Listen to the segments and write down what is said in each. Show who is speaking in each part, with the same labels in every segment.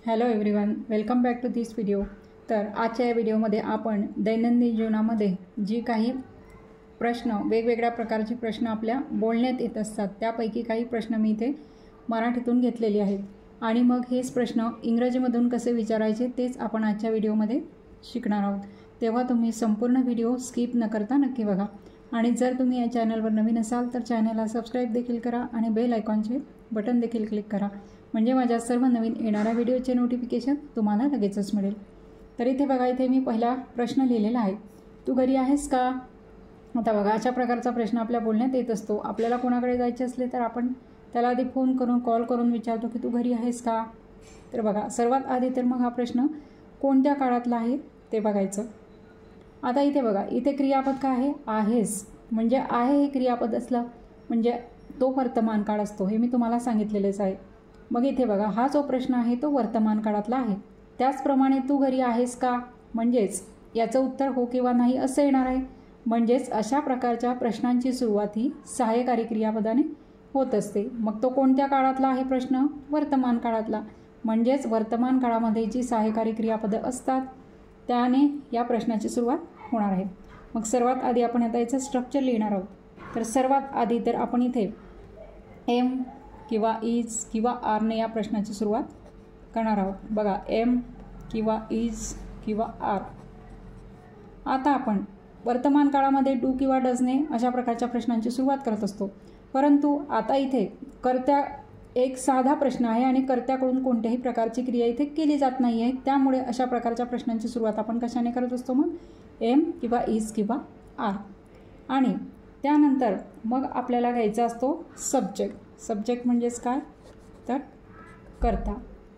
Speaker 1: Hello everyone, welcome back to this video. तर आजच्या या व्हिडिओमध्ये आपण दैनंदिन जीवनामध्ये जी काही प्रश्न वेगवेगळ्या प्रकारचे प्रश्न आपल्या बोलण्यात येत असतात त्यापैकी काही प्रश्न मी इथे मराठीतून घेतलेले आहेत आणि मग हेच प्रश्न इंग्रजीमधून कसे विचारायचे तेच आपण आजच्या व्हिडिओमध्ये शिकणार आहोत। तेव्हा तुम्ही संपूर्ण व्हिडिओ स्किप न करता नक्की बघा आणि जर तुम्ही या चॅनलवर नवीन असाल तर चॅनलला सबस्क्राईब देखील करा आणि बेल आयकॉनचे बटन देखील क्लिक करा, म्हणजे माझ्या सर्व नवीन येणाऱ्या व्हिडिओचे नोटिफिकेशन तुम्हाला लगेचच मिळेल। तर इथे बघा, इथे मी पहिला प्रश्न लिहिलेला आहे, तू घरी आहेस का? आता बघा, अशा प्रकारचा प्रश्न आपल्या बोलण्यात येत असतो। आपल्याला कोणाकडे जायचे असले तर आपण त्याला आधी फोन करून कॉल करून विचारतो की तू घरी आहेस का। तर बघा, सर्वात आधी तर मग हा प्रश्न कोणत्या काळातला आहे ते बघायचं। आता इथे बघा, इथे क्रियापद काय आहे? आहेस, म्हणजे आहे हे क्रियापद असलं म्हणजे तो वर्तमान काळ असतो, हे मी तुम्हाला सांगितलेलेच आहे। मग इथे बघा, हा जो प्रश्न आहे तो वर्तमान काळातला आहे। त्याचप्रमाणे तू घरी आहेस का, म्हणजेच याचं उत्तर हो किंवा नाही असं येणार आहे। म्हणजेच अशा प्रकारच्या प्रश्नांची सुरुवात ही सहाय्यकारी क्रियापदाने होत असते। मग तो कोणत्या काळातला आहे प्रश्न? वर्तमान काळातला। म्हणजेच वर्तमान काळामध्ये जी सहाय्यकारी क्रियापदं असतात त्याने या प्रश्नाची सुरुवात होणार आहे। मग सर्वात आधी आपण आता याचं स्ट्रक्चर लिहिणार आहोत। तर सर्वात आधी तर आपण इथे एम किंवा इज किंवा आरने या प्रश्नाची सुरुवात करणार आहोत। बघा, एम किंवा इज किंवा आर। आता आपण वर्तमान काळामध्ये डू किंवा डजने अशा प्रकारच्या प्रश्नांची सुरुवात करत असतो, परंतु आता इथे कर्त्या एक साधा प्रश्न आहे आणि कर्त्याकडून कोणत्याही प्रकारची क्रिया इथे केली जात नाही आहे, त्यामुळे अशा प्रकारच्या प्रश्नांची सुरुवात आपण कशाने करत असतो? मग एम किंवा इज किंवा आर। आणि त्यानंतर मग आपल्याला घ्यायचा असतो सब्जेक्ट। सब्जेक्ट म्हणजेच काय तर कर्ता,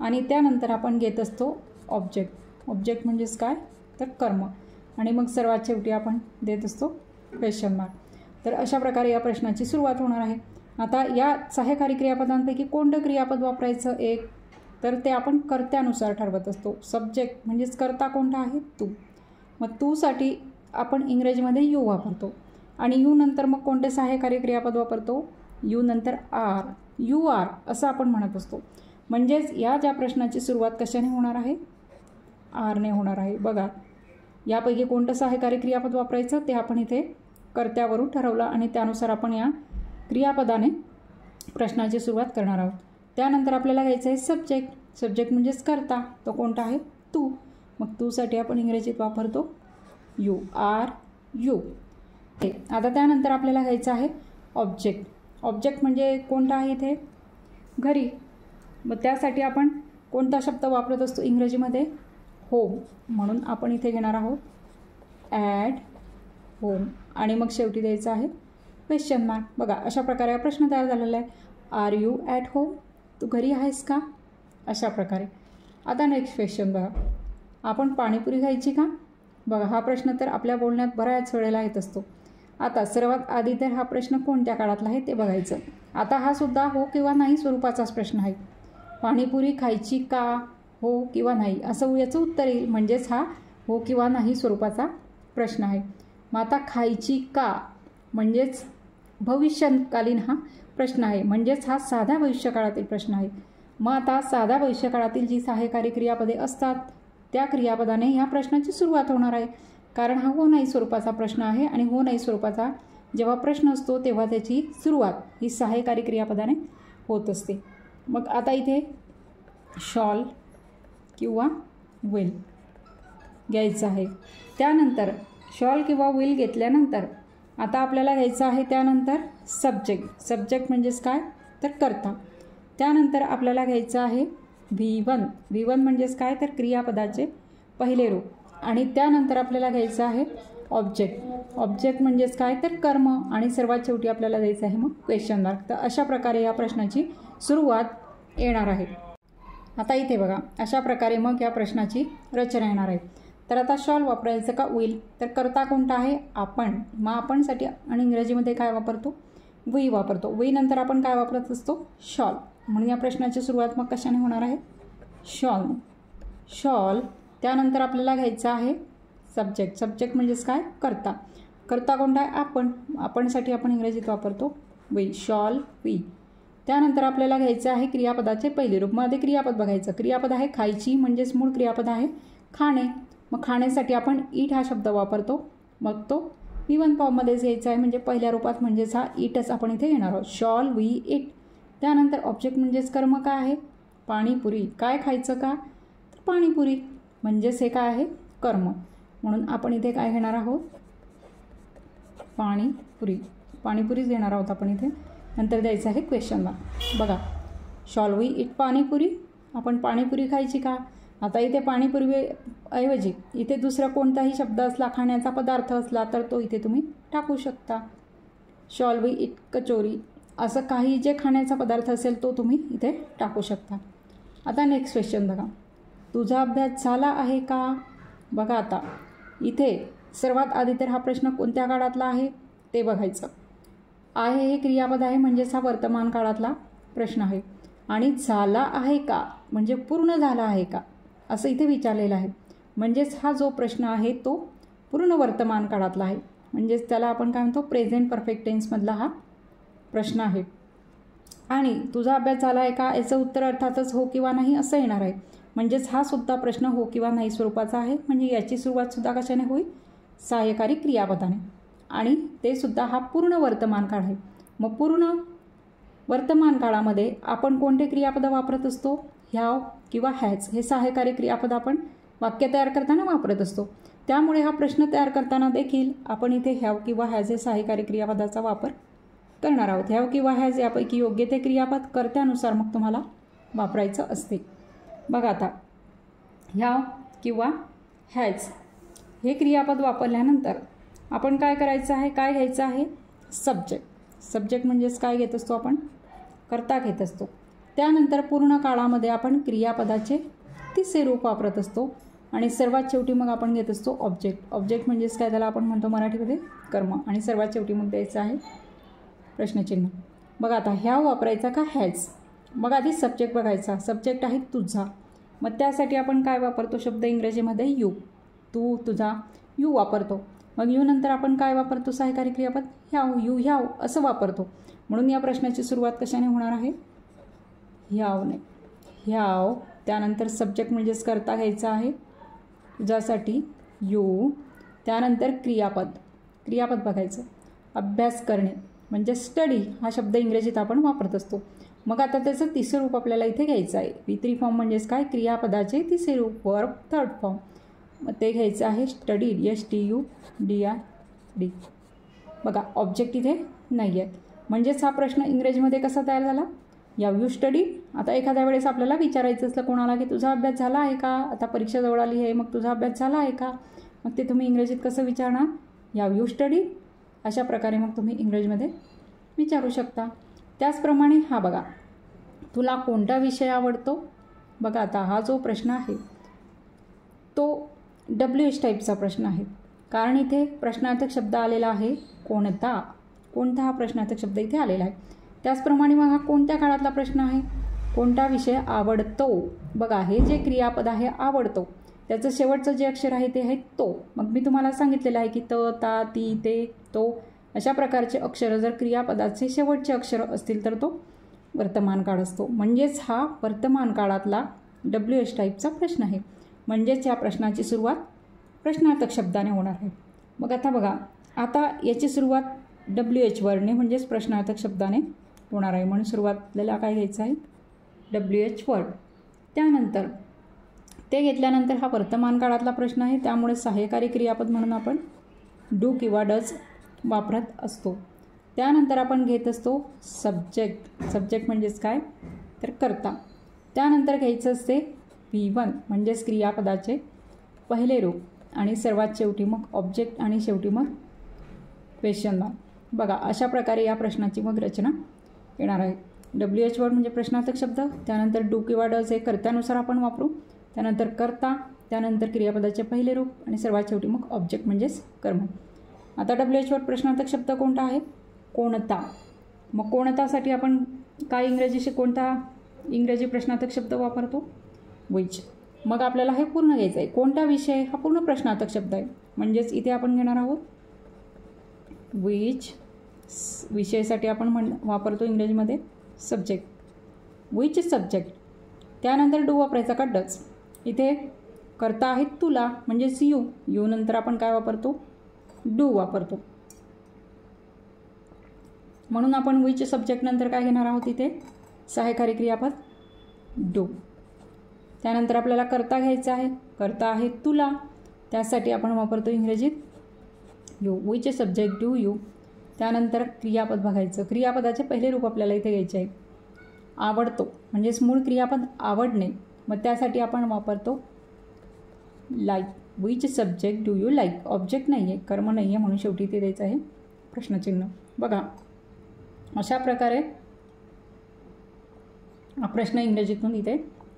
Speaker 1: आणि त्यानंतर आपण घेत असतो ऑब्जेक्ट। ऑब्जेक्ट म्हणजेच काय तर कर्म, आणि मग सर्वात शेवटी आपण देत असतो क्वेश्चन मार्क। तर अशा प्रकारे या प्रश्नाची सुरुवात होणार आहे। आता या सहाय्यकारी क्रियापदांपैकी कोणतं क्रियापद वापरायचं एक, तर ते आपण कर्त्यानुसार ठरवत असतो। सब्जेक्ट म्हणजेच कर्ता कोणता आहे? तू। मग तूसाठी आपण इंग्रजीमध्ये यू वापरतो, आणि यू नंतर मग कोणते सहाय्यकारी क्रियापद वापरतो? यू नंतर आर, यू आर असं आपण म्हणत असतो। म्हणजेच या ज्या प्रश्नाची सुरुवात कशाने होणार आहे? आरने होणार आहे। बघा, यापैकी कोणतं सहाय्यकारी क्रियापद वापरायचं ते आपण इथे कर्त्यावरून ठरवलं आणि त्यानुसार आपण या क्रियापदाने प्रश्नाची सुरुवात करणार आहोत। त्यानंतर आपल्याला घ्यायचं आहे सब्जेक्ट। सब्जेक्ट म्हणजेच कर्ता, तो कोणता आहे? तू। मग तूसाठी आपण इंग्रजीत वापरतो यू, आर यू। आता त्यानंतर आपल्याला घ्यायचं आहे ऑब्जेक्ट। ऑब्जेक्ट म्हणजे कोणता आहे इथे? घरी। मग त्यासाठी आपण कोणता शब्द वापरत असतो इंग्रजीमध्ये? होम। म्हणून आपण इथे घेणार आहोत ॲट होम, आणि मग शेवटी द्यायचं आहे क्वेश्चन मार्क। बघा, अशा प्रकारे हा प्रश्न तयार झालेला आहे। Are you at home? तू घरी आहेस का? अशा प्रकारे। आता नेक्स्ट क्वेश्चन बघा, आपण पाणीपुरी खायची का? बघा, हा प्रश्न तर आपल्या बोलण्यात बऱ्याच वेळेला येत असतो। आता सर्वात आधी तर हा प्रश्न कोणत्या काळातला आहे ते बघायचं। आता हा सुद्धा हो किंवा नाही स्वरूपाचाच प्रश्न आहे। पाणीपुरी खायची का, हो किंवा नाही असं याचं उत्तर येईल, म्हणजेच हा हो किंवा नाही स्वरूपाचा प्रश्न आहे। मग आता खायची का म्हणजेच भविष्यकालीन हा प्रश्न आहे, म्हणजेच हा साध्या भविष्यकाळातील प्रश्न आहे। मग आता साध्या भविष्यकाळातील जी सहाय्यकारी क्रियापदे असतात त्या क्रियापदाने ह्या प्रश्नाची सुरुवात होणार आहे, कारण हा हो नाही स्वरूपाचा प्रश्न आहे, आणि हो नाही स्वरूपाचा जेव्हा प्रश्न असतो तेव्हा त्याची सुरुवात ही सहाय्यकारी क्रियापदाने होत असते। मग आता इथे शॉल किंवा विल घ्यायचं आहे। त्यानंतर शॉल किंवा विल घेतल्यानंतर आता आपल्याला घ्यायचं आहे त्यानंतर सब्जेक्ट। सब्जेक्ट म्हणजेच काय तर कर्ता। त्यानंतर आपल्याला घ्यायचं आहे V1। V1 म्हणजेच काय तर क्रियापदाचे पहिले रूप, आणि त्यानंतर आपल्याला घ्यायचं आहे ऑब्जेक्ट। ऑब्जेक्ट म्हणजेच काय तर कर्म, आणि सर्वात शेवटी आपल्याला द्यायचं आहे मग क्वेश्चन मार्क। तर अशा प्रकारे या प्रश्नाची सुरुवात येणार आहे। आता इथे बघा, अशा प्रकारे मग या प्रश्नाची रचना येणार आहे। तर आता शॉल वापरायचं का विल, तर कर्ता कोणता आहे? आपण। मग आपणसाठी आणि इंग्रजीमध्ये काय वापरतो? वी वापरतो। वी नंतर आपण काय वापरत असतो? शॉल। म्हणून या प्रश्नाची सुरुवात मग कशाने होणार आहे? शॉल। शॉल। त्यानंतर आपल्याला घ्यायचं आहे सब्जेक्ट। सब्जेक्ट म्हणजेच काय? कर्ता। कर्ता कोणता आहे? आपण। आपणसाठी आपण इंग्रजीत वापरतो वी, शॉल वी। त्यानंतर आपल्याला घ्यायचं आहे क्रियापदाचे पहिले रूप. मग आधी क्रियापद बघायचं. क्रियापद आहे खायची, म्हणजेच मूळ क्रियापद आहे खाणे. मग खाण्यासाठी आपण ईट हा शब्द वापरतो. मग तो V1 फॉर्ममध्येच घ्यायचा आहे, म्हणजे पहिल्या रूपात, म्हणजेच हा ईटच आपण इथे घेणार आहोत. Shall we eat. त्यानंतर ऑब्जेक्ट म्हणजेच कर्म काय आहे, पाणीपुरी. काय खायचं का, तर पाणीपुरी, म्हणजेच हे काय आहे, कर्म. म्हणून आपण इथे काय घेणार आहोत, पाणीपुरी. पाणीपुरीच घेणार आहोत आपण इथे. नंतर द्यायचं आहे क्वेश्चन मार्क. बघा, शॉल वी इट पाणीपुरी. आपण पाणीपुरी खायची का. आता इथे पाणीपुरी ऐवजी इथे दुसरा कोणताही शब्द असला, खाण्याचा पदार्थ असला, तर तो इथे तुम्ही टाकू शकता. शॉल वी इट कचोरी, असं काही जे खाण्याचा पदार्थ असेल तो तुम्ही इथे टाकू शकता. आता नेक्स्ट क्वेश्चन बघा, तुझा अभ्यास झाला आहे का. बघा आता इथे सर्वात आधी तर हा प्रश्न कोणत्या काळातला आहे ते बघायचं. आहे हे क्रियापद आहे, म्हणजेच हा वर्तमान काळातला प्रश्न आहे. आणि झाला आहे का म्हणजे पूर्ण झाला आहे का असं इथे विचारलेलं आहे. म्हणजेच हा जो प्रश्न आहे तो पूर्ण वर्तमान काळातला आहे. म्हणजेच त्याला आपण काय म्हणतो, प्रेझेंट परफेक्ट टेन्समधला हा प्रश्न आहे. आणि तुझा अभ्यास झाला आहे का याचं उत्तर अर्थातच हो किंवा नाही असं येणार आहे. म्हणजेच हा सुद्धा प्रश्न हो किंवा नाही स्वरूपाचा आहे. म्हणजे याची सुरुवातसुद्धा कशाने होईल, सहाय्यकारी क्रियापदाने. आणि ते सुद्धा हा पूर्ण वर्तमान काळ आहे. मग पूर्ण वर्तमान काळामध्ये आपण कोणते क्रियापद वापरत असतो, ह्याव किंवा हॅज. हे सहाय्यकारी क्रियापद आपण वाक्य तयार करताना वापरत असतो. त्यामुळे हा प्रश्न तयार करताना देखील आपण इथे ह्याव किंवा हॅज हे सहाय्यकारी क्रियापदाचा वापर करणार आहोत. ह्याव किंवा हॅज यापैकी योग्य ते क्रियापद कर्त्यानुसार मग तुम्हाला वापरायचं असते. बघा आता, ह्याव किंवा हॅज हे क्रियापद वापरल्यानंतर आपण काय करायचं आहे, काय घ्यायचं आहे, सब्जेक्ट. सब्जेक्ट म्हणजेच काय घेत असतो आपण, कर्ता घेत असतो. त्यानंतर पूर्ण काळामध्ये आपण क्रियापदाचे तिसरे रूप वापरत असतो. आणि सर्वात शेवटी मग आपण घेत असतो ऑब्जेक्ट. ऑब्जेक्ट म्हणजेच काय, त्याला आपण म्हणतो मराठीमध्ये कर्म. आणि सर्वात शेवटी मग द्यायचं आहे प्रश्नचिन्ह. बघा आता, ह्या वापरायचा का हॅज. मग आधी सब्जेक्ट बघायचा. सब्जेक्ट आहे तुझा. मग त्यासाठी आपण काय वापरतो शब्द इंग्रजीमध्ये, यू. तू, तुझा, यू वापरतो. मग यू नंतर आपण काय वापरतो, सहाय्यकारी क्रियापद ह्याव, यू ह्याव असं वापरतो. म्हणून या प्रश्नाची सुरुवात कशाने होणार आहे, ह्यावने. ह्याव. त्यानंतर सब्जेक्ट म्हणजेच कर्ता घ्यायचा आहे तुझ्यासाठी, यू. त्यानंतर क्रियापद. क्रियापद बघायचं, अभ्यास करणे म्हणजे स्टडी हा शब्द इंग्रजीत आपण वापरत असतो. मग आता त्याचं तिसरं रूप आपल्याला इथे घ्यायचं आहे. V3 फॉर्म म्हणजेच काय, क्रियापदाचे तिसरे रूप, वर्ब थर्ड फॉर्म. मग ते घ्यायचं आहे स्टडीड, STUDID. बघा, ऑब्जेक्ट इथे नाही आहे. म्हणजेच हा प्रश्न इंग्रजीमध्ये कसा तयार झाला, याव यू स्टडी. आता एखाद्या वेळेस आपल्याला विचारायचं असलं कोणाला की तुझा अभ्यास झाला आहे का, आता परीक्षा जवळ आली आहे, मग तुझा अभ्यास झाला आहे का, मग ते तुम्ही इंग्रजीत कसं विचारणार, याव यू स्टडी. अशा प्रकारे मग तुम्ही इंग्रजीमध्ये विचारू शकता. त्याचप्रमाणे हा बघा, तुला कोणता विषय आवडतो. बघा आता हा जो प्रश्न आहे तो WH टाईपचा प्रश्न आहे. कारण इथे प्रश्नार्थक शब्द आलेला आहे कोणता. कोणता हा प्रश्नार्थक शब्द इथे आलेला आहे. त्याचप्रमाणे मग हा कोणत्या काळातला प्रश्न आहे, कोणता विषय आवडतो. बघा, हे जे क्रियापद आहे आवडतो, त्याचं शेवटचं जे अक्षर आहे ते आहे तो. मग मी तुम्हाला सांगितलेलं आहे की त, ता, ती, ते, तो अशा प्रकारचे अक्षर जर क्रियापदाचे शेवटचे अक्षर असतील तर तो वर्तमान काळ असतो. म्हणजेच हा वर्तमान काळातला WH टाईपचा प्रश्न आहे. म्हणजेच या प्रश्नाची सुरुवात प्रश्नार्थक शब्दाने होणार आहे. मग आता बघा, आता याची सुरुवात WH वर्डने म्हणजेच प्रश्नार्थक शब्दाने होणार आहे. म्हणून सुरुवात आपल्याला काय घ्यायचं आहे, WH वर्ड. त्यानंतर ते घेतल्यानंतर हा वर्तमान काळातला प्रश्न आहे, त्यामुळे सहाय्यकारी क्रियापद म्हणून आपण डू किंवा डज वापरत असतो. त्यानंतर आपण घेत असतो सब्जेक्ट. सब्जेक्ट म्हणजेच काय, तर कर्ता. त्यानंतर घ्यायचं असते V1 म्हणजेच क्रियापदाचे पहिले रूप. आणि सर्वात शेवटी मग ऑब्जेक्ट आणि शेवटी मग क्वेश्चन मार्क. बघा, अशा प्रकारे या प्रश्नाची मग रचना येणार आहे. WH वर्ड म्हणजे प्रश्नार्थक शब्द. त्यानंतर डू किंवा डज हे कर्त्यानुसार आपण वापरू. त्यानंतर कर्ता. त्यानंतर क्रियापदाचे पहिले रूप. आणि सर्वात शेवटी मग ऑब्जेक्ट म्हणजेच कर्म. आता WH वर्ड प्रश्नार्थक शब्द कोणता आहे, कोणता. मग कोणतासाठी आपण काय कोणता इंग्रजी प्रश्नार्थक शब्द वापरतो, विच. मग आपल्याला हे पूर्ण घ्यायचं आहे. कोणता विषय हा पूर्ण प्रश्नार्थक शब्द आहे. म्हणजेच इथे आपण घेणार आहोत विच. विषयासाठी आपण वापरतो इंग्रजीमध्ये सब्जेक्ट. Which subject. त्यानंतर डू वापरायचा का डज. इथे करता आहेत तुला म्हणजेच यू. यू नंतर आपण काय वापरतो, डू वापरतो. म्हणून आपण विच सब्जेक्ट नंतर काय घेणार आहोत, इथे सहाय्यकारी क्रियापद डू. त्यानंतर आपल्याला करता घ्यायचा आहे. करता आहे तुला, त्यासाठी आपण वापरतो इंग्रजीत you. Which subject do you. त्यानंतर क्रियापद बघायचं. क्रियापदाचे पहिले रूप आपल्याला इथे घ्यायचे आहे. आवडतो म्हणजेच मूळ क्रियापद आवडणे, मग त्यासाठी आपण वापरतो like. Which subject do you like. Object नाही आहे, कर्म नाही आहे, म्हणून शेवटी ते द्यायचं आहे प्रश्नचिन्ह. बघा अशा प्रकारे हा प्रश्न इंग्रजीतून इथे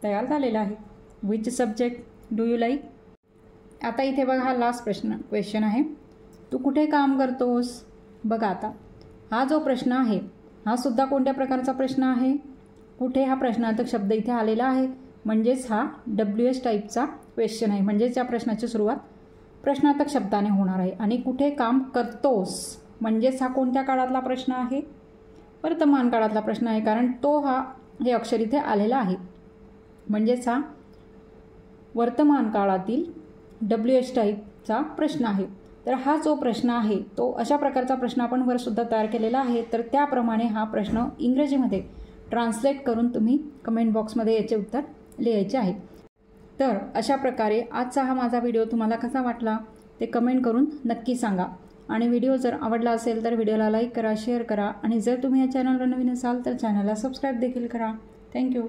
Speaker 1: तयार झालेला आहे. Which subject do you like. आता इथे बघा हा लास्ट क्वेश्चन आहे. तू कुठे काम करतोस. बघा आता हा जो प्रश्न आहे हा सुद्धा कोणत्या प्रकारचा प्रश्न आहे. कुठे हा प्रश्नार्थक शब्द इथे आलेला आहे, म्हणजेच हा WH टाईपचा क्वेश्चन आहे. म्हणजेच या प्रश्नाची सुरुवात प्रश्नार्थक शब्दाने होणार आहे. आणि कुठे काम करतोस म्हणजेच हा कोणत्या काळातला प्रश्न आहे, वर्तमान काळातला प्रश्न आहे, कारण तो हे अक्षर इथे आलेला आहे. म्हणजेच हा वर्तमान काळातील WH टाईपचा प्रश्न आहे. तर हा जो प्रश्न आहे तो अशा प्रकारचा प्रश्न आपण वरसुद्धा तयार केलेला आहे. तर त्याप्रमाणे हा प्रश्न इंग्रजीमध्ये ट्रान्सलेट करून तुम्ही कमेंट बॉक्समध्ये याचे उत्तर लिहायचे आहे. तर अशा प्रकारे आजचा हा माझा व्हिडिओ तुम्हाला कसा वाटला ते कमेंट करून नक्की सांगा. आणि व्हिडिओ जर आवडला असेल तर व्हिडिओला लाईक करा, शेअर करा आणि जर तुम्ही या चॅनलवर नवीन असाल तर चॅनलला सबस्क्राईब देखील करा. थँक्यू.